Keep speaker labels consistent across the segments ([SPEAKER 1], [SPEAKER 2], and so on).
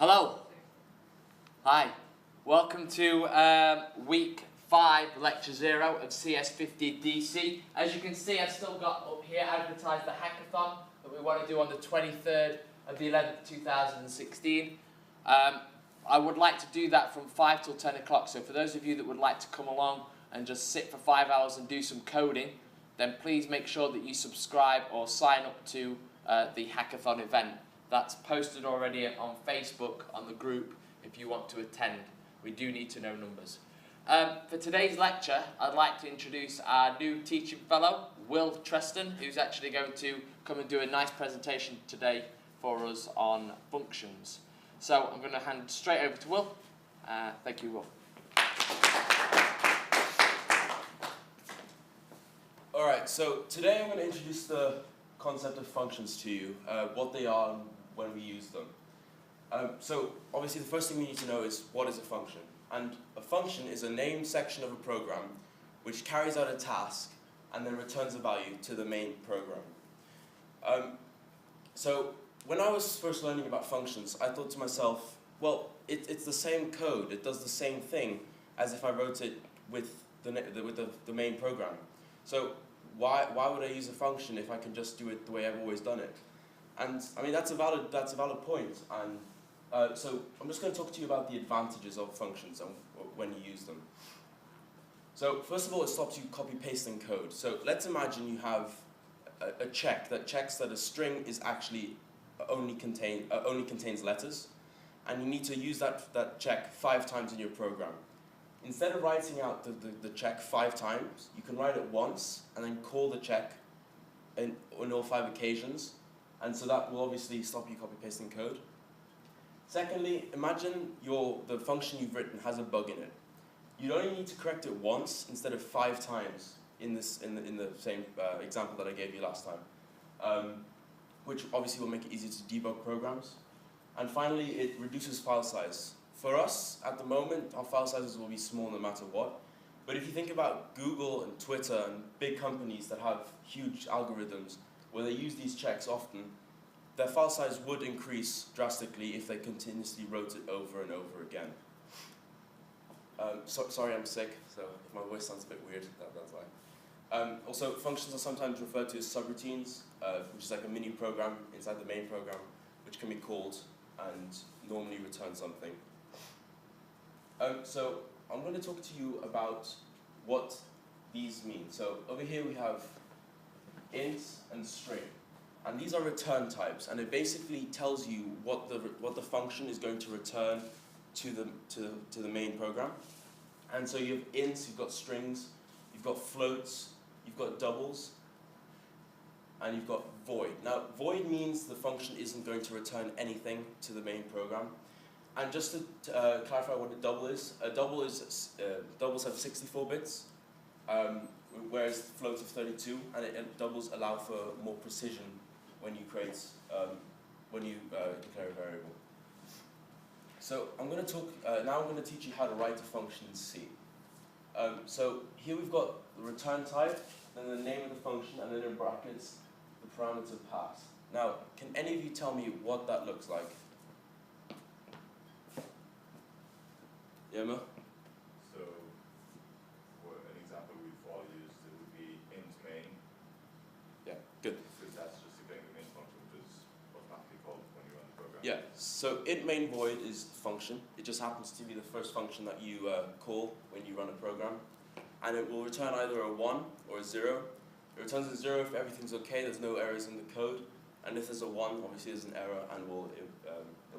[SPEAKER 1] Hello. Hi. Welcome to week 5, lecture 0 of CS50DC. As you can see, I've still got up here advertised the hackathon that we want to do on the 23rd of the 11th, 2016. I would like to do that from 5 till 10 o'clock. So for those of you that would like to come along and just sit for 5 hours and do some coding, then please make sure that you subscribe or sign up to the hackathon event. That's posted already on Facebook on the group if you want to attend. We do need to know numbers. For today's lecture, I'd like to introduce our new teaching fellow, Will Treston, who's actually going to come and do a nice presentation today for us on functions. So I'm going to hand straight over to Will. Thank you, Will.
[SPEAKER 2] Alright, so today I'm going to introduce the concept of functions to you, what they are and when we use them. So obviously the first thing we need to know is what is a function. And a function is a named section of a program which carries out a task and then returns a value to the main program. So when I was first learning about functions, I thought to myself, well, it's the same code, it does the same thing as if I wrote it with the main program. So why would I use a function if I can just do it the way I've always done it? And I mean that's a valid point. And so I'm just going to talk to you about the advantages of functions and when you use them. So first of all, it stops you copy pasting code. So let's imagine you have a check that checks that a string is actually only contains letters, and you need to use that check 5 times in your program. Instead of writing out the check 5 times, you can write it once and then call the check on all 5 occasions, and so that will obviously stop you copy pasting code. Secondly, imagine the function you've written has a bug in it. You only need to correct it once instead of 5 times in the same example that I gave you last time, which obviously will make it easier to debug programs. And finally, it reduces file size. For us, at the moment, our file sizes will be small no matter what. But if you think about Google and Twitter and big companies that have huge algorithms where they use these checks often, their file size would increase drastically if they continuously wrote it over and over again. Sorry, I'm sick, so if my voice sounds a bit weird, that's why. Also, functions are sometimes referred to as subroutines, which is like a mini program inside the main program, which can be called and normally return something. So I'm going to talk to you about what these mean. So over here we have int and string, and these are return types, and it basically tells you what the function is going to return to the main program. And so you have ints, you've got strings, you've got floats, you've got doubles, and you've got void. Now void means the function isn't going to return anything to the main program. And just to clarify what a double is, doubles have 64 bits, whereas floats have 32, and doubles allow for more precision when you create, declare a variable. So I'm going to talk, now I'm going to teach you how to write a function in C. So here we've got the return type, then the name of the function, and then in brackets, the parameter passed. Now, can any of you tell me what that looks like? Yeah, Emma?
[SPEAKER 3] So, for an example we've all used, it would be int main.
[SPEAKER 2] Yeah, good.
[SPEAKER 3] So that's just declaring the main function, which is automatically called when you run the program.
[SPEAKER 2] Yeah, so int main void is the function. It just happens to be the first function that you call when you run a program. And it will return either a 1 or a 0. It returns a 0 if everything's okay, there's no errors in the code. And if there's a 1, obviously there's an error, and it will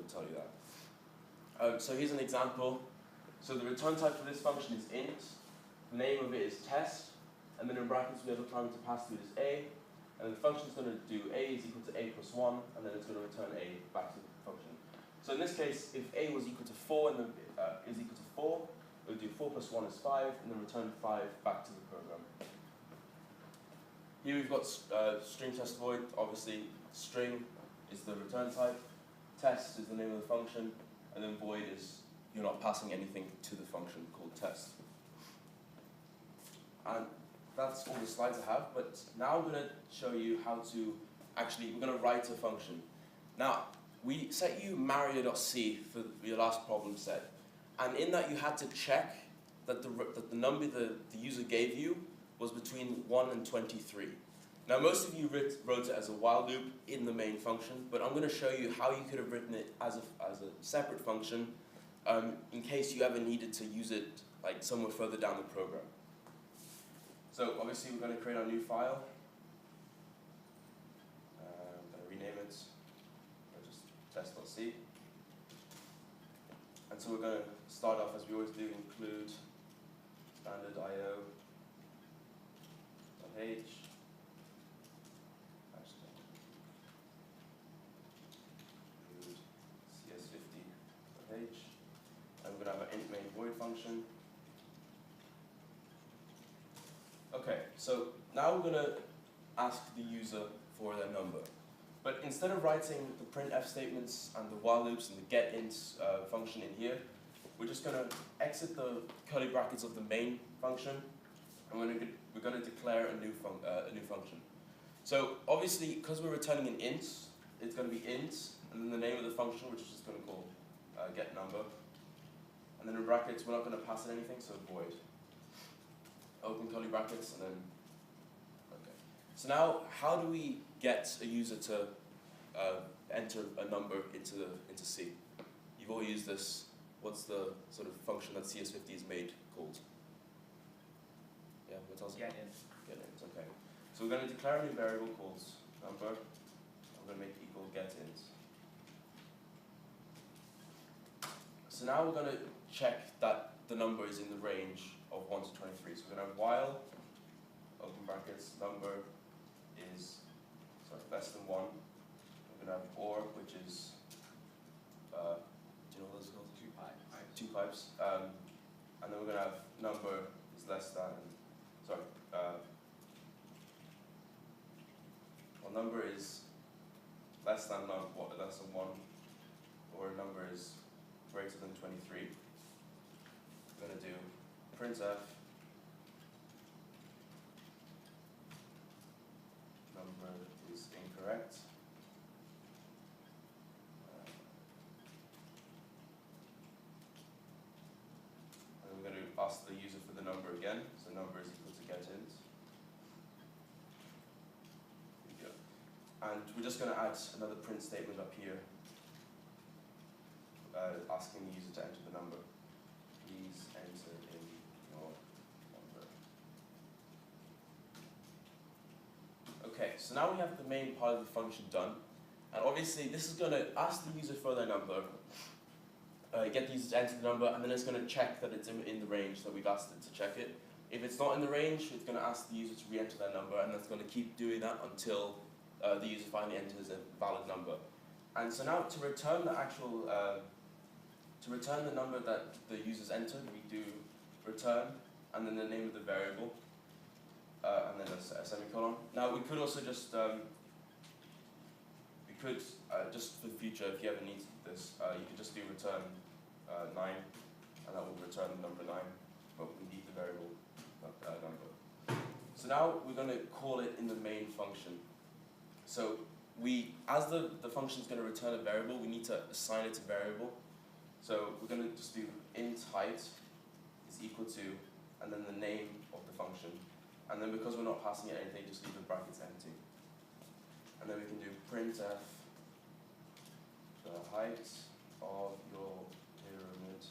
[SPEAKER 2] tell you that. So here's an example. So the return type for this function is int, the name of it is test, and then in brackets we have a parameter passed to it is a, and the function is going to do a is equal to a plus 1, and then it's going to return a back to the function. So in this case, if a was equal to 4 and then is equal to 4, it would do 4 plus 1 is 5, and then return 5 back to the program. Here we've got string test void. Obviously string is the return type, test is the name of the function, and then void is you're not passing anything to the function called test. And that's all the slides I have, but now I'm going to show you how to we're going to write a function. Now, we set you Mario.c for your last problem set, and in that you had to check that the number the user gave you was between 1 and 23. Now most of you wrote it as a while loop in the main function, but I'm going to show you how you could have written it as a separate function in case you ever needed to use it like somewhere further down the program. So obviously we're going to create our new file. I'm going to rename it, or just test.c. And so we're going to start off as we always do, include standard io.h, include CS50.h, and we're going to have an int main void function. Okay, so now we're going to ask the user for their number. But instead of writing the printf statements and the while loops and the getInt function in here, we're just going to exit the curly brackets of the main function, and we're going to declare a new function. So obviously, because we're returning an int, it's going to be int, and then the name of the function, which is just going to call getNumber. And then in brackets, we're not going to pass it anything, so void. Open curly brackets, and then, okay. So now, how do we get a user to enter a number into C? You've all used this. What's the sort of function that CS50 is made called? Yeah, what else?
[SPEAKER 1] getInt.
[SPEAKER 2] getInt, okay. So we're going to declare a new variable called number. I'm going to make it equal getInt. So now we're going to check that the number is in the range of 1 to 23. So we're going to have while, open brackets, number is less than 1. We're going to have or, which is, do you know what those are called?
[SPEAKER 1] 2 pipes.
[SPEAKER 2] 2 pipes. And then we're going to have number is less than, number is less than 1, or number is greater than 23. We're going to do printf number is incorrect. And then we're going to ask the user for the number again. So number is equal to getInt. And we're just going to add another print statement up here, asking the user to enter the number. Please enter in your number. Okay, so now we have the main part of the function done. And obviously, this is going to ask the user for their number, get the user to enter the number, and then it's going to check that it's in the range that we've asked it to check it. If it's not in the range, it's going to ask the user to re-enter their number, and it's going to keep doing that until the user finally enters a valid number. And so now to return the actual, to return the number that the user's entered, we do return, and then the name of the variable, and then a semicolon. Now we could also just, just for the future, if you ever need this, you could just do return 9, and that will return the number 9, but we need the variable number. So now we're going to call it in the main function. So as the function is going to return a variable, we need to assign it to variable. So we're going to just do int height is equal to, and then the name of the function. And then because we're not passing it anything, just leave the brackets empty. And then we can do printf the height of your pyramid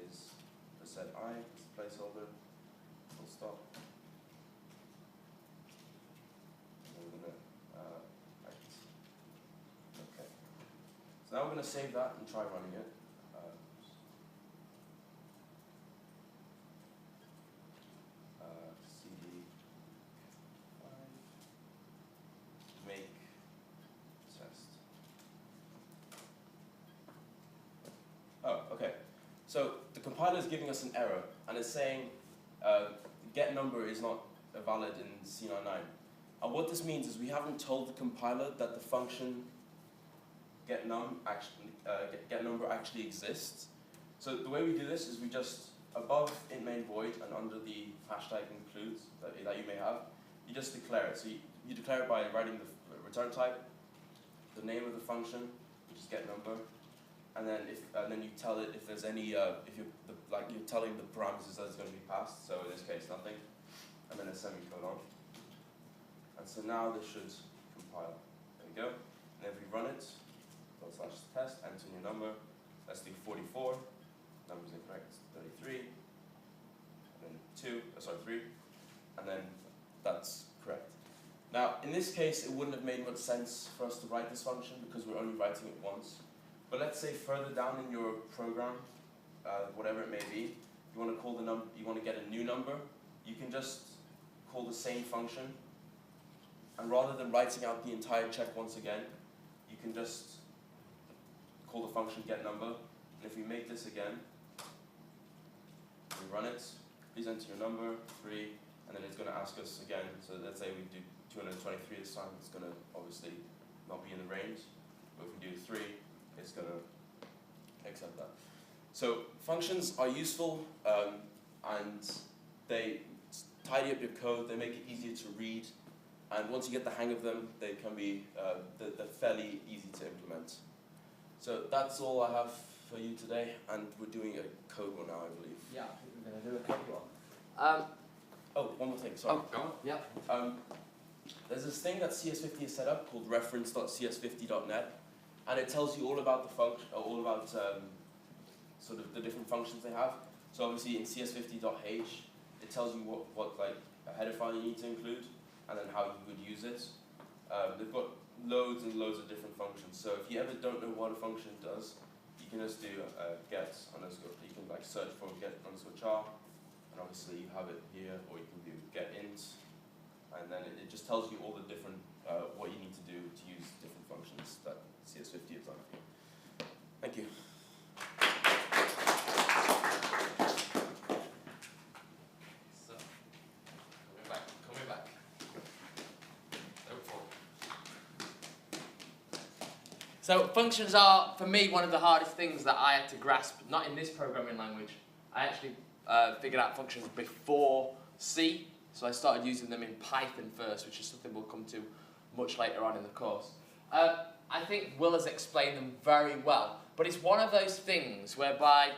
[SPEAKER 2] is %I, it's a placeholder, full stop. So now we're going to save that and try running it. CD5, make test. Oh, okay. So the compiler is giving us an error, and it's saying get number is not valid in C99. And what this means is we haven't told the compiler that the function getNumber actually exists. So the way we do this is we just, above int main void and under the hashtag includes that you may have, you just declare it. So you declare it by writing the return type, the name of the function, which which is get number, and then you tell it if there's any if you're telling the parameters that it's going to be passed. So in this case, nothing, and then a semicolon. And so now this should compile. There we go. And if we run it, /test, enter new number. Let's do 44. Number's incorrect. 33. And then 3, and then that's correct. Now, in this case, it wouldn't have made much sense for us to write this function because we're only writing it once. But let's say further down in your program, whatever it may be, you want to call the number, you want to get a new number, you can just call the same function, and rather than writing out the entire check once again, you can just call the function get number. And if we make this again, we run it, please enter your number, 3, and then it's going to ask us again. So let's say we do 223 this time, it's going to obviously not be in the range. But if we do 3, it's going to accept that. So functions are useful, and they tidy up your code, they make it easier to read, and once you get the hang of them, they can be they're fairly easy to implement. So that's all I have for you today, and we're doing a code one now, I believe.
[SPEAKER 1] Yeah, I think we're going to do a code one.
[SPEAKER 2] Oh, one more thing, sorry.
[SPEAKER 1] Oh, go on. Yeah.
[SPEAKER 2] There's this thing that CS50 has set up called reference.cs50.net, and it tells you all about the function, all about sort of the different functions they have. So obviously in cs50.h, it tells you what like a header file you need to include, and then how you would use it. They've got loads and loads of different functions. So if you ever don't know what a function does, you can just do get underscore. You can like search for get underscore char, and obviously you have it here, or you can do get int, and then it just tells you all the different what you need to do to use different functions that CS50 has done. Thank you.
[SPEAKER 1] So, coming back. So functions are, for me, one of the hardest things that I had to grasp, not in this programming language. I actually figured out functions before C, so I started using them in Python first, which is something we'll come to much later on in the course. I think Will has explained them very well, but it's one of those things whereby,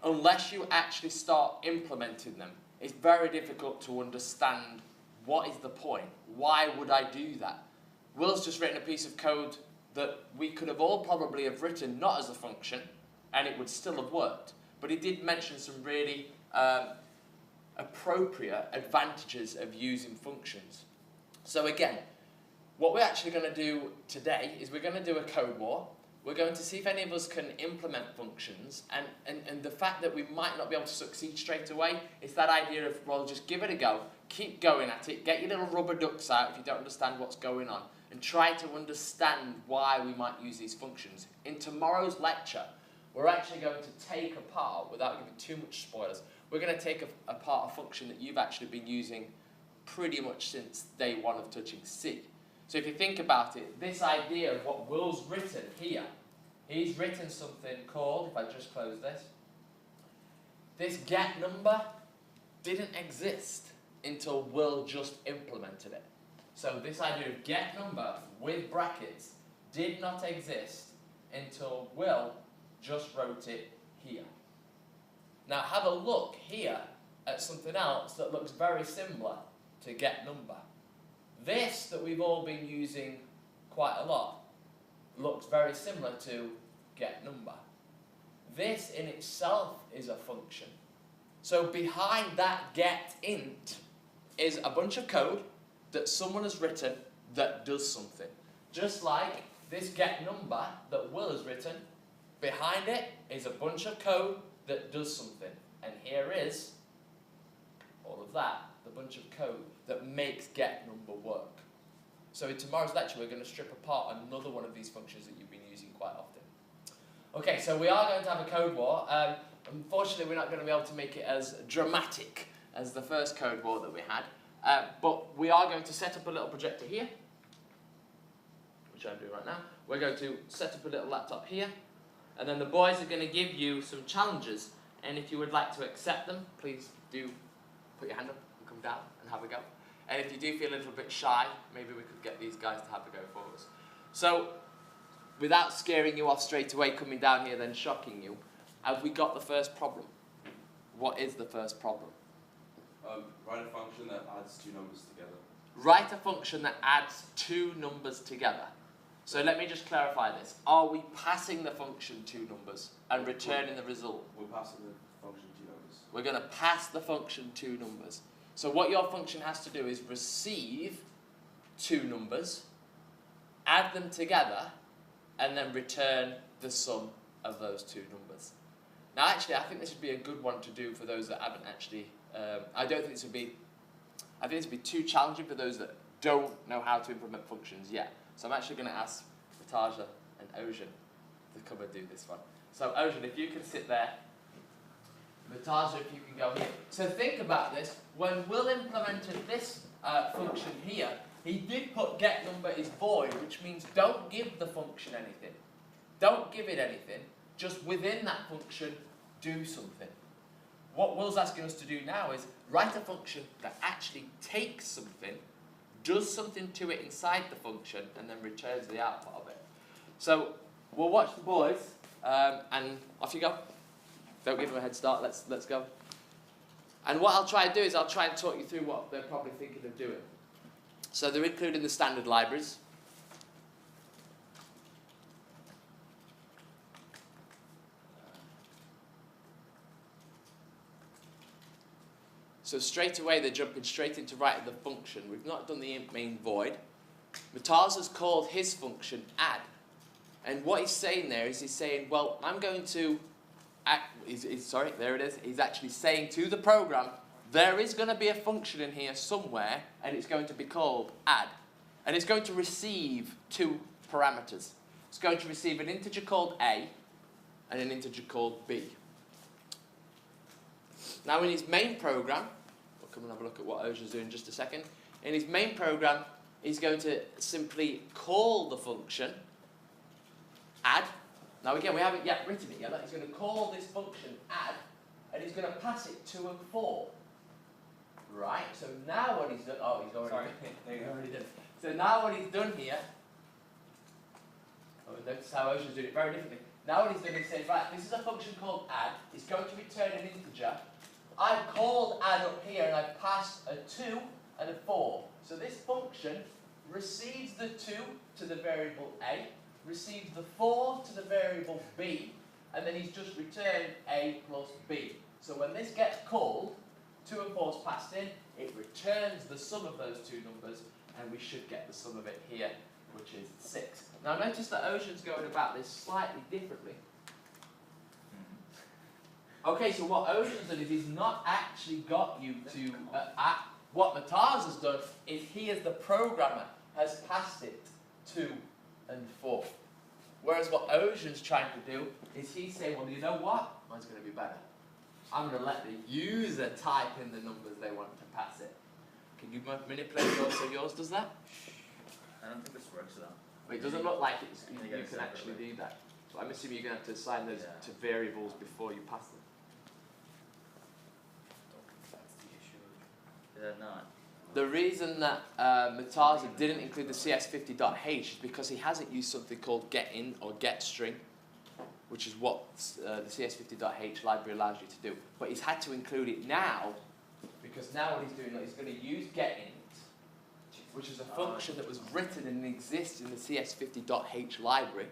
[SPEAKER 1] unless you actually start implementing them, it's very difficult to understand what is the point. Why would I do that? Will's just written a piece of code that we could have all probably have written not as a function, and it would still have worked. But he did mention some really appropriate advantages of using functions. So again, what we're actually going to do today is we're going to do a code war. We're going to see if any of us can implement functions, and the fact that we might not be able to succeed straight away is that idea of, well, just give it a go, keep going at it, get your little rubber ducks out if you don't understand what's going on, and try to understand why we might use these functions. In tomorrow's lecture, we're actually going to take apart, without giving too much spoilers, we're going to take apart a function that you've actually been using pretty much since day one of touching C. So if you think about it, this idea of what Will's written here, he's written something called, if I just close this get number didn't exist until Will just implemented it. So this idea of get number with brackets did not exist until Will just wrote it here. Now have a look here at something else that looks very similar to get number. This that we've all been using quite a lot looks very similar to get number. This in itself is a function. So behind that get int is a bunch of code that someone has written that does something. Just like this get number that Will has written, behind it is a bunch of code that does something. And here is all of that, the bunch of code that makes get number work. So in tomorrow's lecture, we're going to strip apart another one of these functions that you've been using quite often. Okay, so we are going to have a code war. Unfortunately, we're not going to be able to make it as dramatic as the first code war that we had. But we are going to set up a little projector here, which I'm doing right now. We're going to set up a little laptop here, and then the boys are going to give you some challenges. And if you would like to accept them, please do put your hand up and come down and have a go. And if you do feel a little bit shy, maybe we could get these guys to have a go for us. So without scaring you off straight away, coming down here, then shocking you, have we got the first problem? What is the first problem?
[SPEAKER 2] Write a function that adds two numbers together.
[SPEAKER 1] Write a function that adds two numbers together. So let me just clarify this. Are we passing the function two numbers and returning the result?
[SPEAKER 2] We're passing the function two numbers.
[SPEAKER 1] We're going to pass the function two numbers. So what your function has to do is receive two numbers, add them together, and then return the sum of those two numbers. Now actually, I think this would be a good one to do for those that haven't actually, I think this would be too challenging for those that don't know how to implement functions yet. So I'm actually going to ask Natasha and Ocean to come and do this one. So Ocean, if you can sit there, Natasha, if you can go here. So think about this. When Will implemented this function here, he did put get number is void, which means don't give the function anything. Don't give it anything. Just within that function, do something. What Will's asking us to do now is write a function that actually takes something, does something to it inside the function, and then returns the output of it. So we'll watch the boys, and off you go. Don't give them a head start. Let's go. And what I'll try and do is I'll try and talk you through what they're probably thinking of doing. So they're including the standard libraries. So straight away they're jumping straight into writing the function. We've not done the main void. Murtaza's called his function add. And what he's saying there is he's saying, well, I'm going to sorry, there it is. He's actually saying to the program, there is going to be a function in here somewhere, and it's going to be called add. And it's going to receive two parameters. It's going to receive an integer called a and an integer called b. Now in his main program, we'll come and have a look at what Ocean's doing in just a second. In his main program, he's going to simply call the function add. Now again, we haven't yet written it yet. He's going to call this function add, and he's going to pass it 2 and 4. Right, so now what he's done, oh, he's already done it. So now what he's done here, oh, notice how Ocean's doing it very differently. Now what he's done is saying, right, this is a function called add. It's going to return an integer. I've called add up here, and I've passed a 2 and a 4. So this function receives the 2 to the variable a, receives the 4 to the variable b, and then he's just returned a plus b. So when this gets called, 2 and 4 is passed in, it returns the sum of those two numbers, and we should get the sum of it here, which is 6. Now notice that Ocean's going about this slightly differently. Okay, so what Ocean's done is he's not actually got you to, what Mataz has done is he as the programmer has passed it 2 and 4. Whereas what Ocean's trying to do is he's saying, well, you know what? Mine's going to be better. I'm going to let the user type in the numbers they want to pass it. Can you manipulate yours so yours does that?
[SPEAKER 4] I don't think this works though.
[SPEAKER 1] Well, it doesn't look like you can actually do that. So I'm assuming you're going to have to assign those to variables before you pass them.
[SPEAKER 4] That's the issue. Is that not?
[SPEAKER 1] The reason that Murtaza didn't include the CS50.h is because he hasn't used something called getIn or getString, which is what the CS50.h library allows you to do. But he's had to include it now, because now what he's doing is he's going to use getInt, which is a function that was written and exists in the CS50.h library.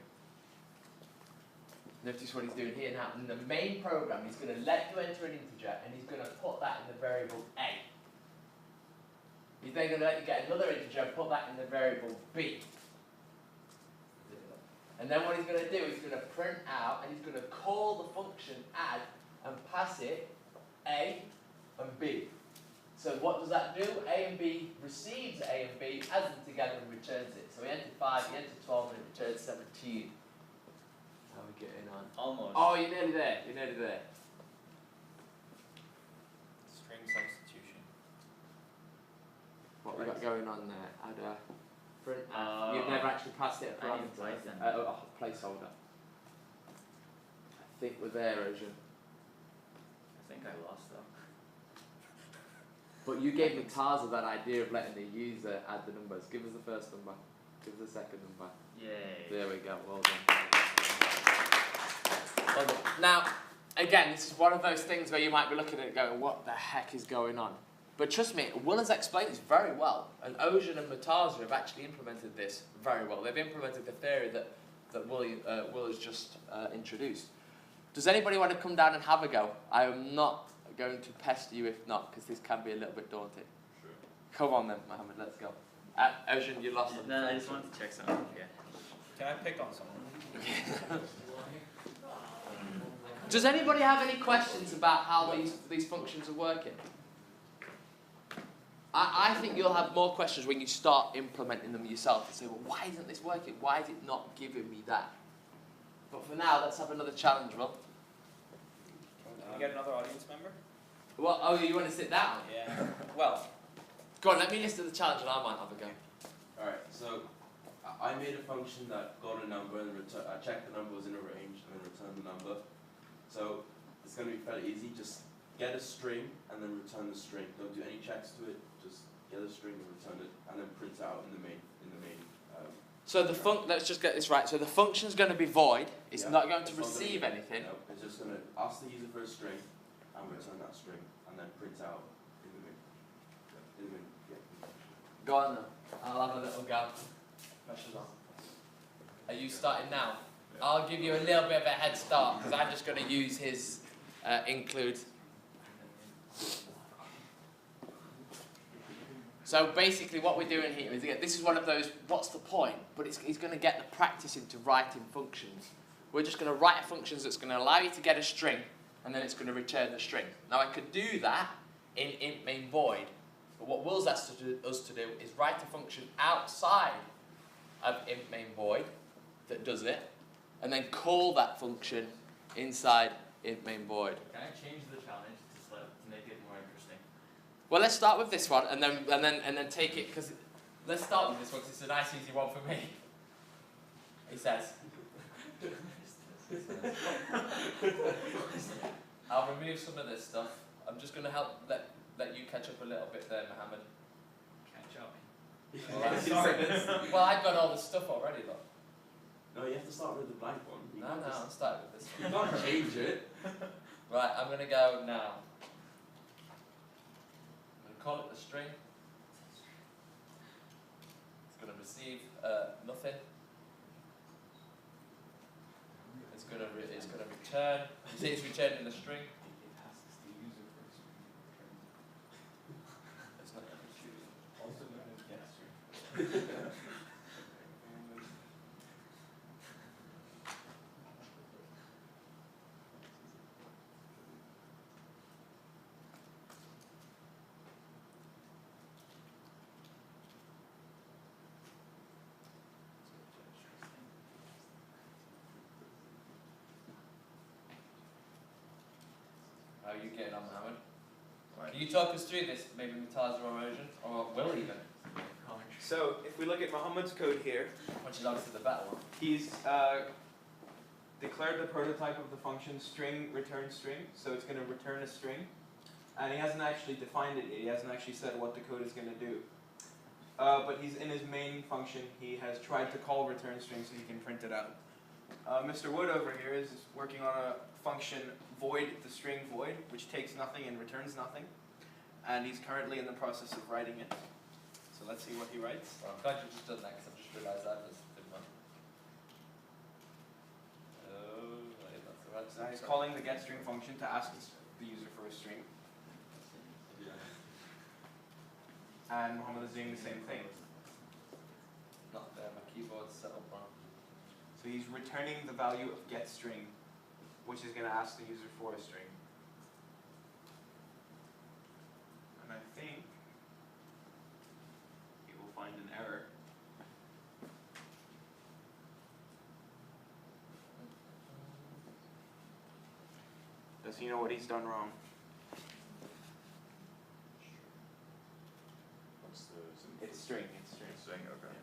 [SPEAKER 1] Notice what he's doing here now. In the main program, he's going to let you enter an integer, and he's going to put that in the variable a. He's then going to let you get another integer and put that in the variable b. And then what he's going to do is he's going to print out, and he's going to call the function add and pass it a and b. So what does that do? A and b receives a and b, adds them together and returns it. So he entered 5, he entered 12, and it returns 17. How are we getting on?
[SPEAKER 4] Almost.
[SPEAKER 1] Oh, you're nearly there. You're nearly there.
[SPEAKER 4] String substitution.
[SPEAKER 1] What we got going on there? Add a print.
[SPEAKER 4] Oh.
[SPEAKER 1] You've never actually passed it a
[SPEAKER 4] I need
[SPEAKER 1] parameter.
[SPEAKER 4] Python.
[SPEAKER 1] A placeholder. I think we're there, Ocean.
[SPEAKER 4] I think I lost though.
[SPEAKER 1] But you gave Murtaza that idea of letting the user add the numbers. Give us the first number. Give the second number.
[SPEAKER 4] Yay.
[SPEAKER 1] There we go, well done. Well done. Now, again, this is one of those things where you might be looking at it going, what the heck is going on? But trust me, Will has explained this very well, and Ocean and Murtaza have actually implemented this very well. They've implemented the theory that Will has just introduced. Does anybody want to come down and have a go? I am not going to pester you if not, because this can be a little bit daunting.
[SPEAKER 3] Sure.
[SPEAKER 1] Come on then, Mohammed, let's go. Ocean, you lost them.
[SPEAKER 4] No, I just wanted to check something. Yeah.
[SPEAKER 5] Can I pick on someone?
[SPEAKER 1] Does anybody have any questions about how these functions are working? I think you'll have more questions when you start implementing them yourself and say, well, why isn't this working? Why is it not giving me that? But for now, let's have another challenge, Will.
[SPEAKER 5] Can we get another audience member?
[SPEAKER 1] What? Oh, you want to sit down?
[SPEAKER 5] Yeah. Well,
[SPEAKER 1] Go on, let me list the challenge and I might have a go.
[SPEAKER 2] Alright, so I made a function that got a number and I checked the number was in a range and then returned the number. So it's going to be fairly easy. Just get a string and then return the string. Don't do any checks to it. Just get a string and return it, and then print it out in the main.
[SPEAKER 1] So the let's just get this right. So the function's going to be void. It's
[SPEAKER 2] Yeah,
[SPEAKER 1] not going to
[SPEAKER 2] it's not
[SPEAKER 1] receive
[SPEAKER 2] gonna-
[SPEAKER 1] anything.
[SPEAKER 2] No, it's just going to ask the user for a string and return that string, and then print out in the main. Yeah.
[SPEAKER 1] Go on then. I'll have a little go. Pressure's on. Are you starting now?
[SPEAKER 3] Yeah.
[SPEAKER 1] I'll give you a little bit of a head start because I'm just going to use his include. So basically what we're doing here is, this is one of those, what's the point? But he's going to get the practice into writing functions. We're just going to write functions that's going to allow you to get a string, and then it's going to return the string. Now I could do that in int main void, but what Will's asked us to do is write a function outside of int main void that does it, and then call that function inside int main void.
[SPEAKER 4] Can I change the challenge to make it more interesting?
[SPEAKER 1] Well, let's start with this one, and then take it, because let's start with this one because it's a nice easy one for me. He says. I'll remove some of this stuff. I'm just going to help let you catch up a little bit there, Mohammed.
[SPEAKER 4] Catch up.
[SPEAKER 1] Well, I've got all the stuff already, though.
[SPEAKER 2] No, you have to start with the blank one. You
[SPEAKER 1] No,
[SPEAKER 2] can't
[SPEAKER 1] no,
[SPEAKER 2] just-
[SPEAKER 1] I'm starting with this
[SPEAKER 2] You
[SPEAKER 1] one.
[SPEAKER 2] can't change it.
[SPEAKER 1] Right, I'm going to go now. I'm going to call it the string. It's going to receive nothing. It's going to return. You see, it's returning the string. It's not going to choose.
[SPEAKER 3] Also known as get string.
[SPEAKER 1] How are you getting on, Mohammed? Can you talk us through this, maybe Murtaza or Ocean, or Will even,
[SPEAKER 5] so if we look at Muhammad's code here,
[SPEAKER 1] which is obviously the better one.
[SPEAKER 5] he's declared the prototype of the function string return string, so it's going to return a string, and he hasn't actually defined it yet. He hasn't actually said what the code is going to do. But he's in his main function. He has tried to call return string so he can print it out. Mr. Wood over here is working on a function void, the string void, which takes nothing and returns nothing, and he's currently in the process of writing it. So let's see what he writes.
[SPEAKER 1] Well, I'm glad you've just done that because I've just realised I just did one. Oh, wait, that's the right
[SPEAKER 5] So he's calling the getString function to ask the user for a string, and Muhammad is doing the same thing.
[SPEAKER 1] Not there, my keyboard's set up wrong.
[SPEAKER 5] So he's returning the value of getString, which is going to ask the user for a string. And I think he will find an error. Does he know what he's done wrong?
[SPEAKER 3] What's the symbol?
[SPEAKER 5] It's string, it's string.
[SPEAKER 3] String, okay.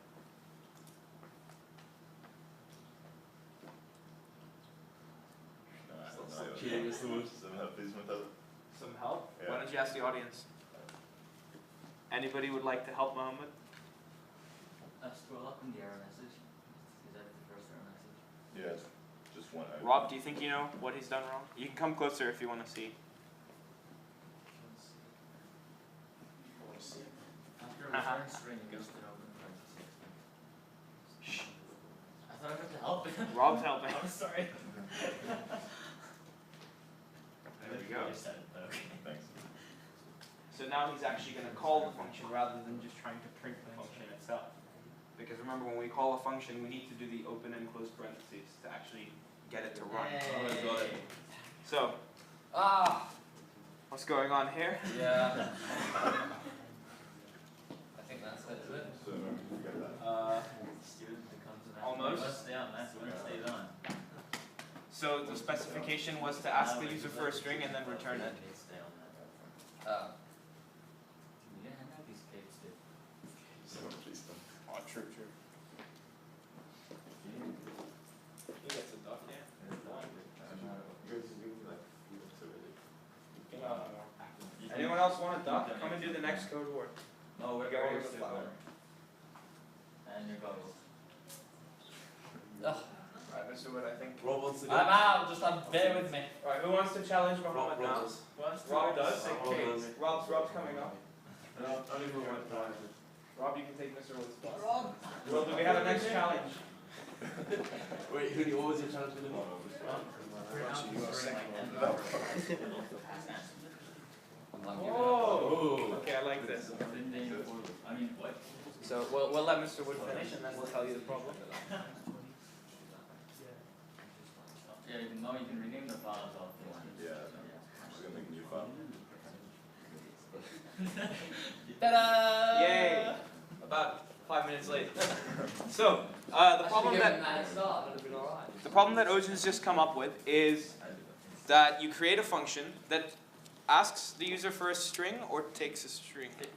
[SPEAKER 3] No, I don't
[SPEAKER 2] Stop
[SPEAKER 3] know.
[SPEAKER 2] cheating, Mr. Wood.
[SPEAKER 3] Some help, please, Murtaza.
[SPEAKER 5] Some help?
[SPEAKER 3] Yeah.
[SPEAKER 5] Why don't you ask the audience? Anybody would like to help Muhammad?
[SPEAKER 4] Scroll up in the error message. Is that the first error message?
[SPEAKER 3] Yes, just one item.
[SPEAKER 5] Rob, do you think you know what he's done wrong? You can come closer if you want to see.
[SPEAKER 4] After return string, it goes to the open parentheses. Shh. I thought I had to help him.
[SPEAKER 5] Rob's helping.
[SPEAKER 4] I'm sorry.
[SPEAKER 5] There we go.
[SPEAKER 4] You said it, though.
[SPEAKER 3] Thanks.
[SPEAKER 5] So now he's actually going to call the function rather than just trying to print the function itself. Because remember, when we call a function, we need to do the open and close parentheses to actually get it to run.
[SPEAKER 2] Oh, I got it.
[SPEAKER 5] So, what's going on here?
[SPEAKER 1] Yeah. I think that's it, is it?
[SPEAKER 3] So, you get that.
[SPEAKER 4] Student becomes an
[SPEAKER 5] Almost.
[SPEAKER 4] That's when it stays on.
[SPEAKER 5] So the specification was to ask the user for a string and then return it.
[SPEAKER 4] Stay on that. You didn't hand out these cakes, dude.
[SPEAKER 3] So, please don't.
[SPEAKER 5] Oh, true. He gets a duck, yeah.
[SPEAKER 3] You guys give me like, so
[SPEAKER 5] Anyone else want a duck? Come and do the next code word.
[SPEAKER 4] No, we're
[SPEAKER 5] Go
[SPEAKER 4] going
[SPEAKER 5] with the flower.
[SPEAKER 4] And your goggles.
[SPEAKER 5] Alright, Mr. Wood, I think.
[SPEAKER 2] Rob wants to go.
[SPEAKER 1] I'm out, just bear with me.
[SPEAKER 5] Alright, who wants to challenge Muhammad now?
[SPEAKER 2] does.
[SPEAKER 5] Rob does?
[SPEAKER 2] Rob
[SPEAKER 5] Okay.
[SPEAKER 2] does.
[SPEAKER 5] Rob's coming up.
[SPEAKER 2] I don't even know what time it is.
[SPEAKER 5] Rob, you can take Mr. Wood's spot. Well, do we have a next challenge?
[SPEAKER 2] Wait, what was your challenge for the moment?
[SPEAKER 4] Actually, you got a second
[SPEAKER 5] Oh! Okay, I like this.
[SPEAKER 4] I mean, what?
[SPEAKER 5] So we'll let Mr. Wood finish and then we'll tell you the problem.
[SPEAKER 4] Yeah, even though you can rename the files off the line.
[SPEAKER 3] Yeah, we're gonna make a new file.
[SPEAKER 1] Ta-da!
[SPEAKER 5] Yay! About 5 minutes late. So, the problem that Ojan's just come up with is that you create a function that asks the user for a string or takes a string.
[SPEAKER 4] It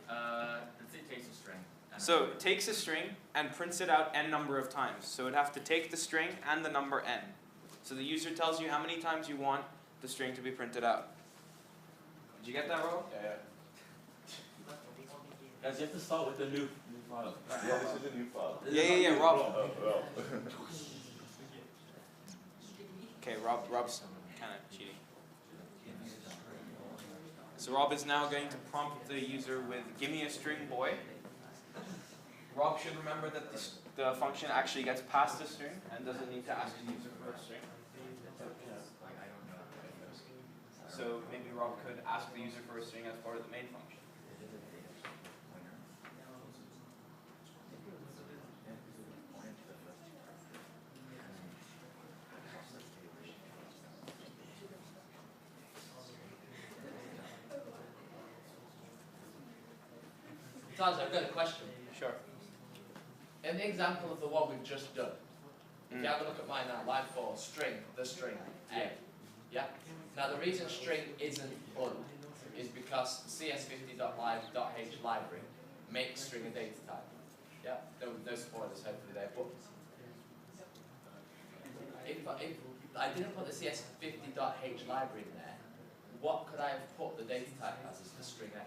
[SPEAKER 4] takes a string.
[SPEAKER 5] So it takes a string and prints it out n number of times. So it'd have to take the string and the number n. So the user tells you how many times you want the string to be printed out. Did you get that, Rob?
[SPEAKER 2] Yeah. Guys, you have to start with the new file.
[SPEAKER 3] Yeah, this is a new file.
[SPEAKER 5] Yeah, Rob.
[SPEAKER 3] Oh, well.
[SPEAKER 5] Okay, Rob's kind of cheating. So Rob is now going to prompt the user with "give me a string, boy." Rob should remember that the function actually gets passed a string and doesn't need to ask the user for a string. So maybe Rob could ask the user for a string as part of the main function.
[SPEAKER 1] Taz, I've got a question.
[SPEAKER 5] Sure.
[SPEAKER 1] In the example of the one we've just done, if you have a look at mine now, line 4, string, the string, A. Yeah? Now the reason string isn't un is because CS50.live.h library makes string a data type. Yeah? No spoilers hopefully there, but if I didn't put the CS50.h library in there, what could I have put the data type as the string A?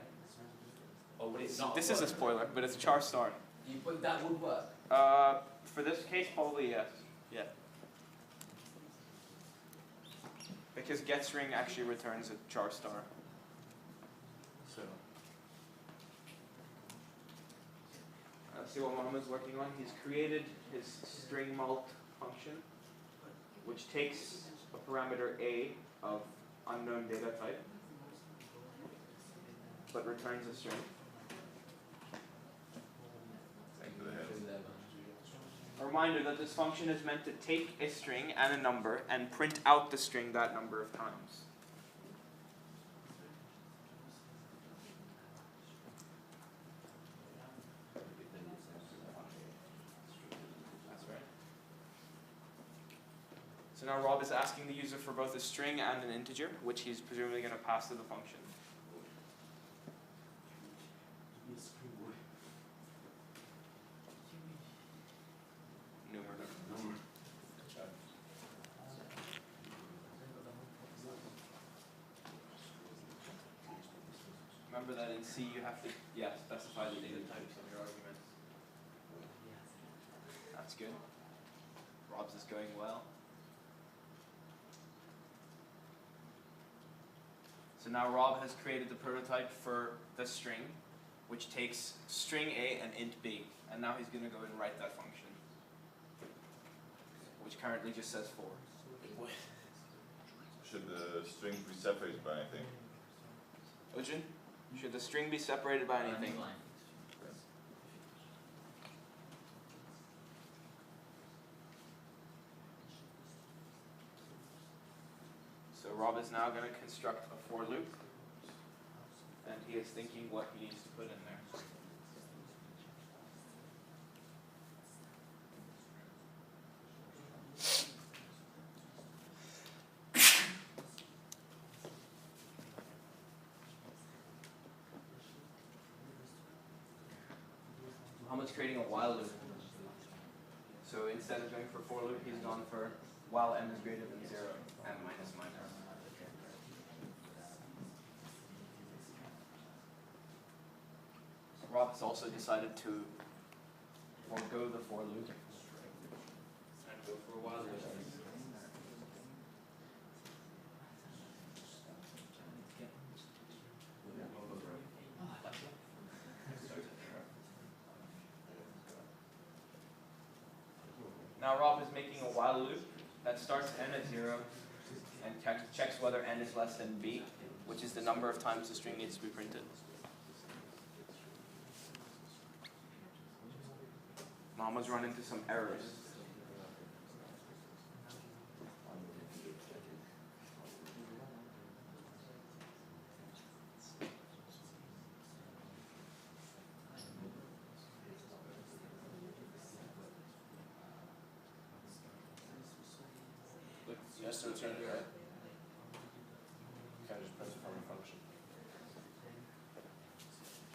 [SPEAKER 1] Or would it not
[SPEAKER 5] This
[SPEAKER 1] work?
[SPEAKER 5] is a spoiler, but it's char star.
[SPEAKER 1] You think that would work?
[SPEAKER 5] For this case, probably yes. Yeah. Because getString actually returns a char star. So. Let's see what Mohammed's working on. He's created his string mult function, which takes a parameter A of unknown data type, but returns a string.
[SPEAKER 3] Thank you for the heads.
[SPEAKER 5] A reminder that this function is meant to take a string and a number and print out the string that number of times. That's right. So now Rob is asking the user for both a string and an integer, which he's presumably going to pass to the function. Remember that in C you have to specify the data types of your arguments. That's good. Rob's is going well. So now Rob has created the prototype for the string, which takes string A and int B. And now he's going to go and write that function, which currently just says 4.
[SPEAKER 3] Should the string be separated by anything?
[SPEAKER 5] Ujin, should the string be separated by anything? So Rob is now going to construct a for loop, and he is thinking what he needs to put in there. Muhammad's creating a while loop. So instead of going for for loop, he's gone for while m is greater than 0 and minus minus. Rob has also decided to forego the for loop and go for a while loop. Now Rob is making a while loop that starts n at 0 and checks whether n is less than b, which is the number of times the string needs to be printed. Mama's run into some errors.
[SPEAKER 2] Yes, to return here. You can't just press it from a function.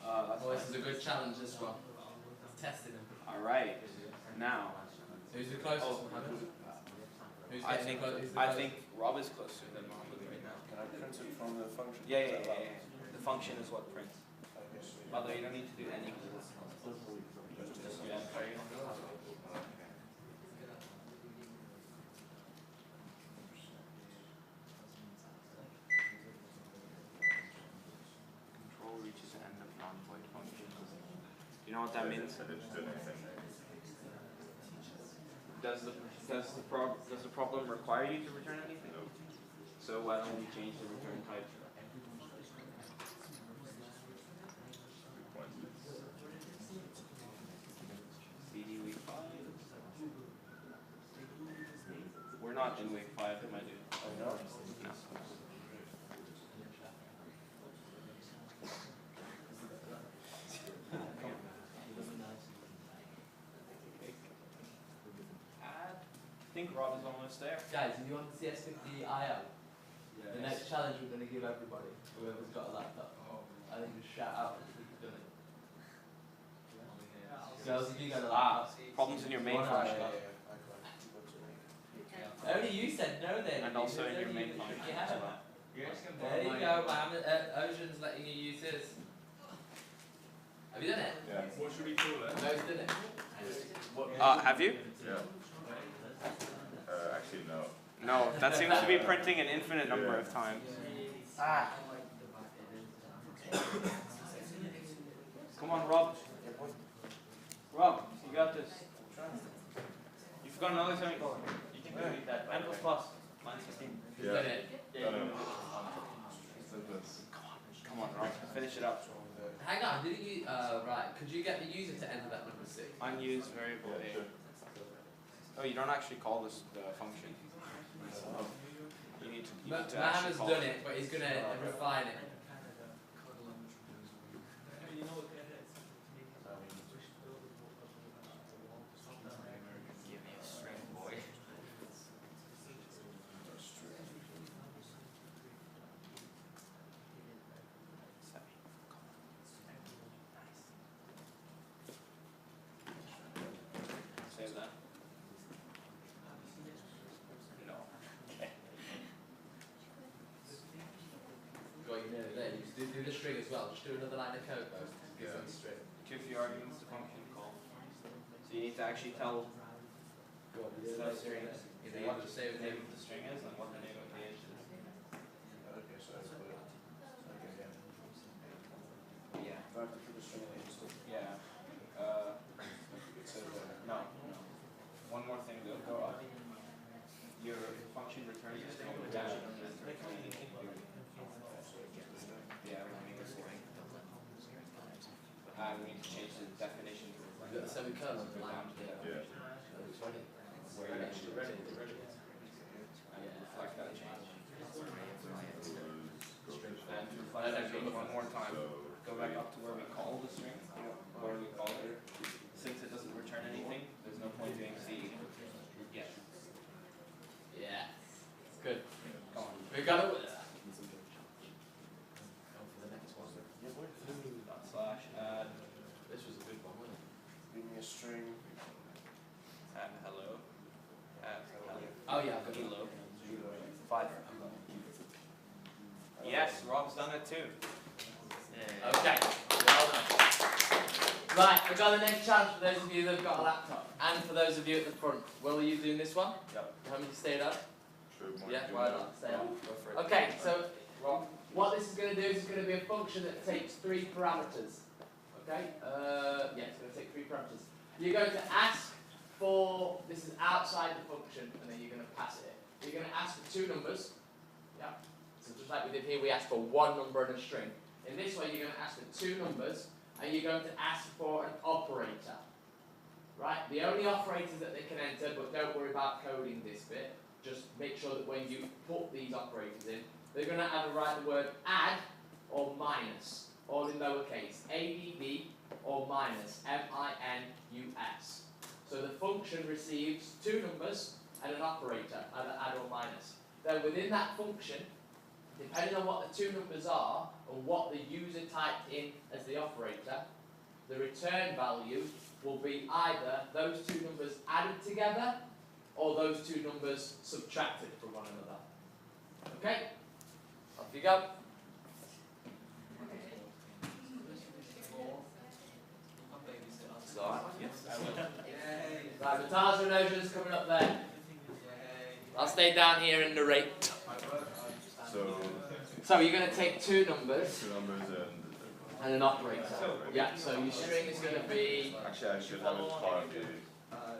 [SPEAKER 1] Oh, this is a good challenge, this one. Testing them.
[SPEAKER 5] Alright, now.
[SPEAKER 1] Who's the closest? Who's
[SPEAKER 5] I
[SPEAKER 1] getting
[SPEAKER 5] think
[SPEAKER 1] the closest?
[SPEAKER 5] I think Rob is closer than Mohammed right now.
[SPEAKER 2] Can I print it from the function?
[SPEAKER 5] Yeah. The function is what prints. By the way, you don't need to do any. Yeah, carry on. Control reaches an end of non-void function. You know what that means?
[SPEAKER 3] I didn't do anything.
[SPEAKER 5] Does the problem require you to return anything?
[SPEAKER 3] No.
[SPEAKER 5] So why don't we change the return type?
[SPEAKER 3] Good point.
[SPEAKER 5] CD week 5. We're not in week 5, my dude.
[SPEAKER 2] Oh, no?
[SPEAKER 5] No. I think Rob is almost there.
[SPEAKER 1] Guys, if you want the CS50 IO, the next challenge we're going to give everybody, whoever's got a laptop, I think just shout out if you've done it. Girls, if you got a laptop.
[SPEAKER 5] Problems in your main
[SPEAKER 1] One
[SPEAKER 5] function.
[SPEAKER 1] eye. Only you said no then.
[SPEAKER 5] And also in
[SPEAKER 1] Only
[SPEAKER 5] your
[SPEAKER 1] you
[SPEAKER 5] main
[SPEAKER 1] shook
[SPEAKER 5] function
[SPEAKER 1] your
[SPEAKER 5] as
[SPEAKER 1] head.
[SPEAKER 5] well.
[SPEAKER 1] There you go, Mohammed. Ocean's letting you use his. Have you done it?
[SPEAKER 3] Yeah.
[SPEAKER 4] What should we call it?
[SPEAKER 1] No, he's done it.
[SPEAKER 5] Have you?
[SPEAKER 3] Yeah. Actually, no.
[SPEAKER 5] No, that seems to be printing an infinite number of times. Come on, Rob. Rob, you got this. You forgot another semicolon. You can do that. N plus plus. Minus 15.
[SPEAKER 1] He's done it.
[SPEAKER 3] No, no.
[SPEAKER 5] Come on, Rob. Finish it up.
[SPEAKER 1] Hang on, did you, right, could you get the user to enter that number 6?
[SPEAKER 5] Unused variable
[SPEAKER 3] Yeah,
[SPEAKER 5] A.
[SPEAKER 3] sure.
[SPEAKER 5] Oh, you don't actually call this the function. You need to actually
[SPEAKER 1] Mohammed's
[SPEAKER 5] call
[SPEAKER 1] done it, but he's going to refine it.
[SPEAKER 5] Give me a string, boy. Save that. No.
[SPEAKER 1] Got you nearly there. You just do the string as well. Just do another line of code though. Give them the string.
[SPEAKER 5] Two few arguments to function call. So you need to actually tell set of strings, what the name of the string is and what the name of the int is.
[SPEAKER 2] Okay, so I put it. Okay, yeah.
[SPEAKER 5] Yeah.
[SPEAKER 2] Do I have to put the string in the instance?
[SPEAKER 5] Yeah.
[SPEAKER 2] So
[SPEAKER 5] No. One more thing though. Go up. Your function returns a string dash yeah, we need a string. We need to change the definition.
[SPEAKER 1] We've got the semicolon line.
[SPEAKER 3] Yeah.
[SPEAKER 5] Where you actually and reflect that change. And to reflect that change one more time, go back up to where we call the string, where we call it. Since it doesn't return anything, there's no point doing C. Yeah.
[SPEAKER 1] Yeah. Good.
[SPEAKER 5] Come on.
[SPEAKER 1] We got it.
[SPEAKER 5] Slash add
[SPEAKER 1] This was a good one, wasn't it?
[SPEAKER 2] Give me a string.
[SPEAKER 5] add hello. Add hello.
[SPEAKER 1] Oh yeah, I've got it.
[SPEAKER 5] Hello.
[SPEAKER 2] 5.
[SPEAKER 5] Yes, Rob's done it too.
[SPEAKER 1] Okay. Well done. Right, I've got the next challenge for those of you that have got a laptop, and for those of you at the front. Will, are you doing this one?
[SPEAKER 2] Yep.
[SPEAKER 1] How many stayed up?
[SPEAKER 3] True.
[SPEAKER 1] Yeah, why not? Stay up.
[SPEAKER 2] Go for it.
[SPEAKER 1] Okay, so what this is going to do is it's going to be a function that takes 3 parameters. Okay? Yeah, it's going to take 3 parameters. You're going to ask for, this is outside the function, and then you're going to pass it. You're going to ask for 2 numbers. Yeah. So just like we did here, we asked for 1 number and a string. In this way, you're going to ask for 2 numbers, and you're going to ask for an operator. Right? The only operators that they can enter, but don't worry about coding this bit. Just make sure that when you put these operators in, they're going to either write the word add or minus, all in lowercase, ADD or minus, MINUS. So the function receives 2 numbers and an operator, either add or minus. Then within that function, depending on what the 2 numbers are and what the user typed in as the operator, the return value will be either those 2 numbers added together or those 2 numbers subtracted from one another. Okay? Off you go. Alright,
[SPEAKER 5] Yes, I will.
[SPEAKER 1] right, the Taza and Ocean's coming up there. I'll stay down here and narrate.
[SPEAKER 3] So
[SPEAKER 1] So you're going to take 2 numbers
[SPEAKER 3] 2 numbers
[SPEAKER 1] and an operator. Yeah, so your string is going to be...
[SPEAKER 3] actually I should have it targeted.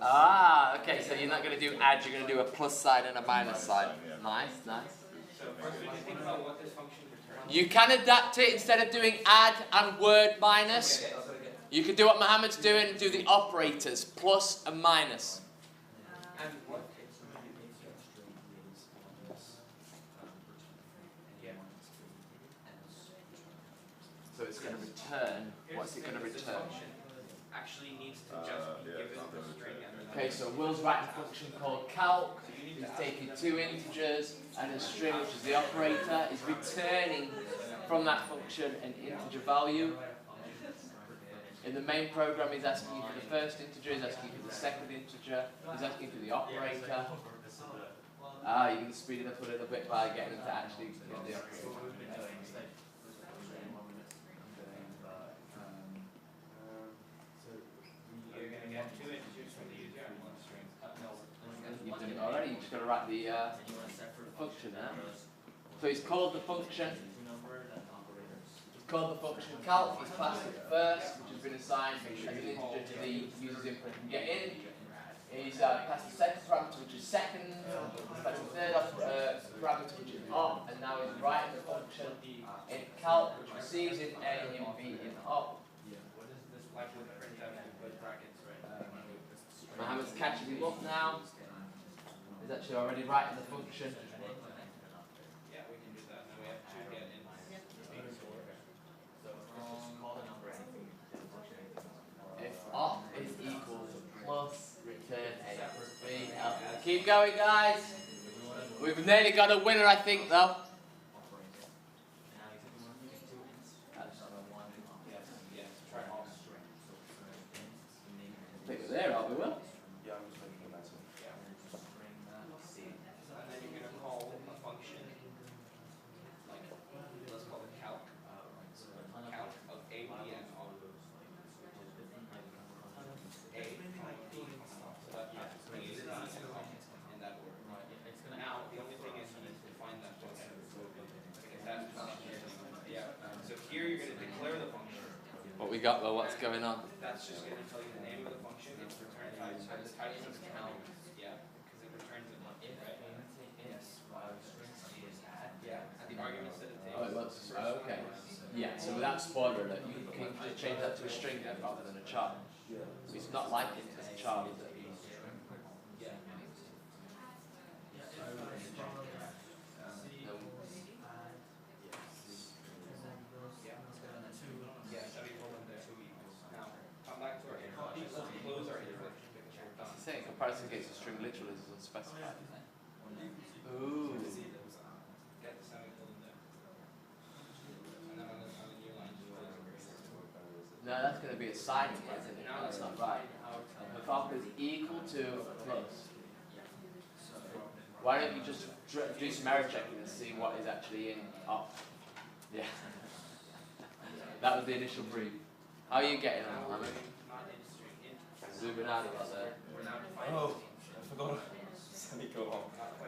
[SPEAKER 1] Ah, okay, so you're not going to do add, you're going to do a plus sign and a minus sign.
[SPEAKER 3] Yeah.
[SPEAKER 1] Nice, nice.
[SPEAKER 5] So first we need to think about what this function returns.
[SPEAKER 1] You can adapt it instead of doing add and word minus. You can do what Mohammed's doing and do the operators, plus and minus.
[SPEAKER 5] And what? Yeah.
[SPEAKER 1] So it's going to return, what's it going to
[SPEAKER 5] This
[SPEAKER 1] return?
[SPEAKER 5] function actually needs to just be
[SPEAKER 3] Yeah,
[SPEAKER 5] given
[SPEAKER 3] it's
[SPEAKER 5] the
[SPEAKER 3] not
[SPEAKER 5] string and the
[SPEAKER 1] Okay, so Will's writing a function called calc. He's taking 2 integers and a string, which is the operator. He's returning from that function an integer value. In the main program, he's asking you for the first integer, he's asking you for the second integer, he's asking for the operator. Ah, you can speed it up a little bit by getting him to actually get the operator.
[SPEAKER 5] you're going to get 2 integers from the user and 1 string. No.
[SPEAKER 1] You've done it already, you've just got to write the function now. So he's called the function. He's called the function calc, he's passed it first, which has been assigned as an integer to the user's input and get in. He's passed the second parameter, which is second, he's passed the third parameter, which is op, and now he's writing the function in calc, which receives in A, in B, in op.
[SPEAKER 5] What is this like with printf with brackets, right?
[SPEAKER 1] Mohammed's catching him up now. He's actually already writing the function.
[SPEAKER 5] Yeah, we can do that. Now we have to get in.
[SPEAKER 1] If op is equal to plus, return A plus B. Keep going, guys. We've nearly got a winner, I think, though. I think we're there, aren't we, Will?
[SPEAKER 2] Yeah, I'm just making a mess of it.
[SPEAKER 5] And then you're going to call a function, like, let's call it calc. Calc of A, B, and op. A, B, so that happens to be here you're going to declare the function.
[SPEAKER 1] What we got? Well, what's going on?
[SPEAKER 5] That's just going to tell you the name of the function, its return type, and the type of the count. Yeah, because it returns a function, right? Yes. Yeah, and the arguments that it takes.
[SPEAKER 1] Oh, it looks, okay. Yeah, so without spoiler alert, you can just change that to a string then rather than a char. It's not like it as a char, is it? Saying comparison against a string literal is unspecified. Ooh.
[SPEAKER 5] Get the semicolon there. And then on the new line,
[SPEAKER 1] No, that's going to be a sign, isn't it? That's not right. If op is equal to plus. Why don't you just do some error checking and see what is actually in op? Yeah. That was the initial brief. How are you getting on, Mohammed? Zooming out a lot there.
[SPEAKER 2] Oh, I forgot. Semicolon.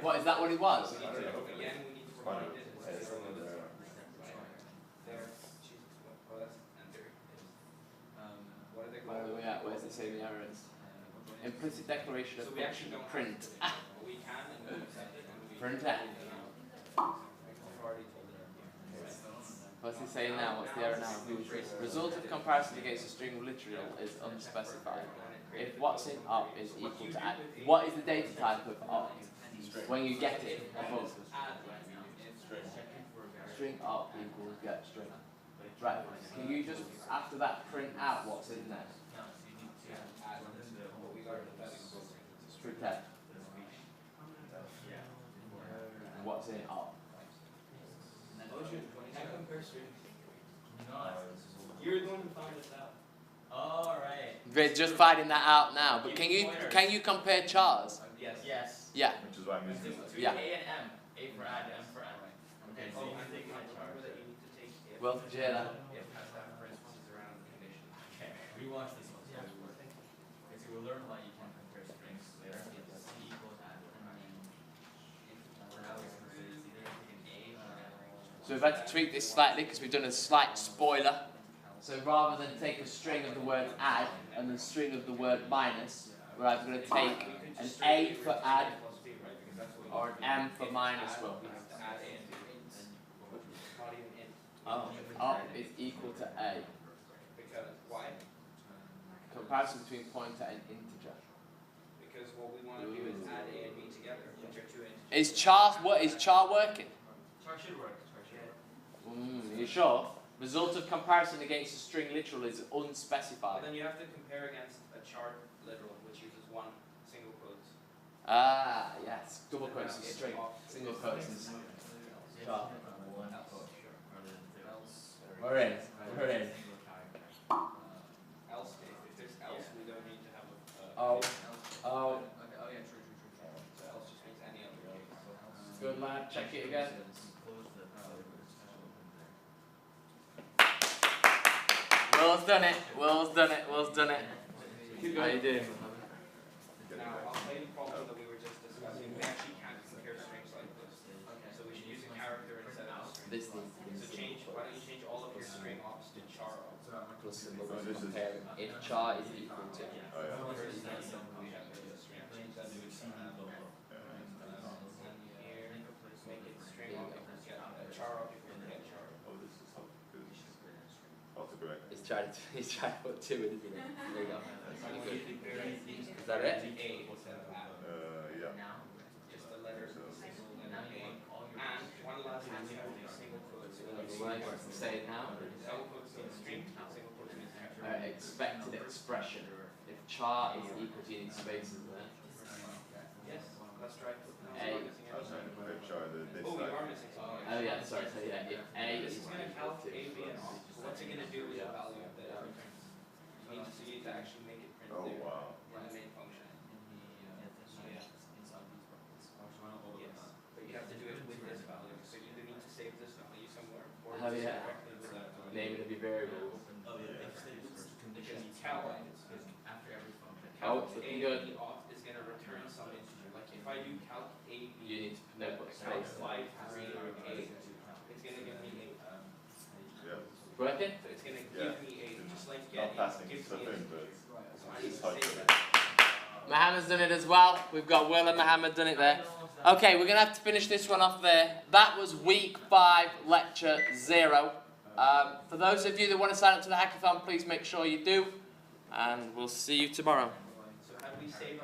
[SPEAKER 1] What, is that what it was? Where are we at? Where's it say the errors? Implicit declaration of function print. Print F. What's it saying now? What's the error now? Result of comparison against a string literal is unspecified. If what's in op is equal to add. What is the data type of op? When you get it above. String op equals get string. Right. Can you just after that print out what's in there? String F. And what's in op?
[SPEAKER 5] You're the one who found this out.
[SPEAKER 4] Alright.
[SPEAKER 1] We're just finding that out now. But can you compare chars?
[SPEAKER 5] Yes.
[SPEAKER 4] Yes.
[SPEAKER 1] Yeah.
[SPEAKER 3] Which is why I'm using it.
[SPEAKER 1] Yeah.
[SPEAKER 4] A and M. A for add, M for add. Okay, so you can take my chart.
[SPEAKER 1] Well, Jada.
[SPEAKER 4] Okay, rewatch this one. Okay, so we'll learn why you can compare strings later. It's C equals add. For now, it's either an A or add.
[SPEAKER 1] So we've had to tweak this slightly because we've done a slight spoiler. So rather than take a string of the word add and a string of the word minus, we're either going to take an A for add or an M for minus. Well, oh, op is equal to A.
[SPEAKER 5] Because why?
[SPEAKER 1] Comparison between pointer and integer.
[SPEAKER 5] Because what we want to do is add A and B together, which are two integers.
[SPEAKER 1] Is char working?
[SPEAKER 4] Char should work. Char should work.
[SPEAKER 1] You sure? Result of comparison against a string literal is unspecified.
[SPEAKER 5] Then you have to compare against a chart literal, which uses one single quotes.
[SPEAKER 1] Ah, yes. Double quotes is string. Single quotes is char. We're in. We're in.
[SPEAKER 5] Else, if there's else, we don't need to have a.
[SPEAKER 1] Oh.
[SPEAKER 5] So else just means any other case.
[SPEAKER 1] Good lad. Check it again. Will's done it. Will's done it. Will's done it. How you doing?
[SPEAKER 5] Now, I'll tell you the problem that we were just discussing. We actually can't compare strings like this. So we should use a character instead of a string.
[SPEAKER 1] This needs
[SPEAKER 5] So why don't you change all of your string ops to char ops?
[SPEAKER 1] plus symbol comparing. If char is equal to.
[SPEAKER 3] Oh, yeah.
[SPEAKER 5] We have the string. Change that to a string. And here, make it string op equals get char op equals get char.
[SPEAKER 3] Oh, this is how good. Autocorrect.
[SPEAKER 1] He's trying to put two in, isn't he? There you go. Is that it?
[SPEAKER 5] A instead of add.
[SPEAKER 3] Yeah.
[SPEAKER 5] Just the letter
[SPEAKER 3] So-
[SPEAKER 5] and A. And one last thing, you have to use single quotes.
[SPEAKER 1] Right, what's it say now?
[SPEAKER 5] Double quotes means string, single quotes means character.
[SPEAKER 1] Expected expression. If char is equal to, you need spaces there.
[SPEAKER 5] Yes, let's try. No,
[SPEAKER 1] A.
[SPEAKER 5] we're not missing
[SPEAKER 3] I was trying to
[SPEAKER 5] anything.
[SPEAKER 3] compare char this
[SPEAKER 5] Oh, we
[SPEAKER 3] side.
[SPEAKER 5] are missing something.
[SPEAKER 1] Oh yeah, sorry, so yeah, if A
[SPEAKER 5] This
[SPEAKER 1] is
[SPEAKER 5] is going to
[SPEAKER 1] equal
[SPEAKER 5] calc
[SPEAKER 1] to.
[SPEAKER 5] A, B, and off. So what's it going to do with the value of the returns? You need to actually make it print
[SPEAKER 3] Oh,
[SPEAKER 5] there
[SPEAKER 3] wow.
[SPEAKER 5] in the main function. Yes, but you have to do it with this value. So you either need to save this value somewhere or
[SPEAKER 1] Oh,
[SPEAKER 5] just
[SPEAKER 1] yeah.
[SPEAKER 5] directly with that value.
[SPEAKER 1] Name it of your variable.
[SPEAKER 5] Because calc
[SPEAKER 1] Oh,
[SPEAKER 5] A,
[SPEAKER 1] looking good.
[SPEAKER 5] B off is going to return some integer. Like if I do calc A,
[SPEAKER 1] You
[SPEAKER 5] B,
[SPEAKER 1] need to put
[SPEAKER 5] calc
[SPEAKER 1] space.
[SPEAKER 5] 5, 3, A, it's going to give me 8.
[SPEAKER 3] Yeah.
[SPEAKER 1] Well,
[SPEAKER 3] It's a thing, but
[SPEAKER 4] I
[SPEAKER 3] it's
[SPEAKER 4] need
[SPEAKER 3] hard
[SPEAKER 4] to
[SPEAKER 3] to
[SPEAKER 4] say
[SPEAKER 3] do.
[SPEAKER 4] that.
[SPEAKER 1] Mohammed's done it as well. We've got Will and Mohammed done it there. Okay, we're going to have to finish this one off there. That was week 5, lecture 0. For those of you that want to sign up to the hackathon, please make sure you do. And we'll see you tomorrow.
[SPEAKER 4] So how do we save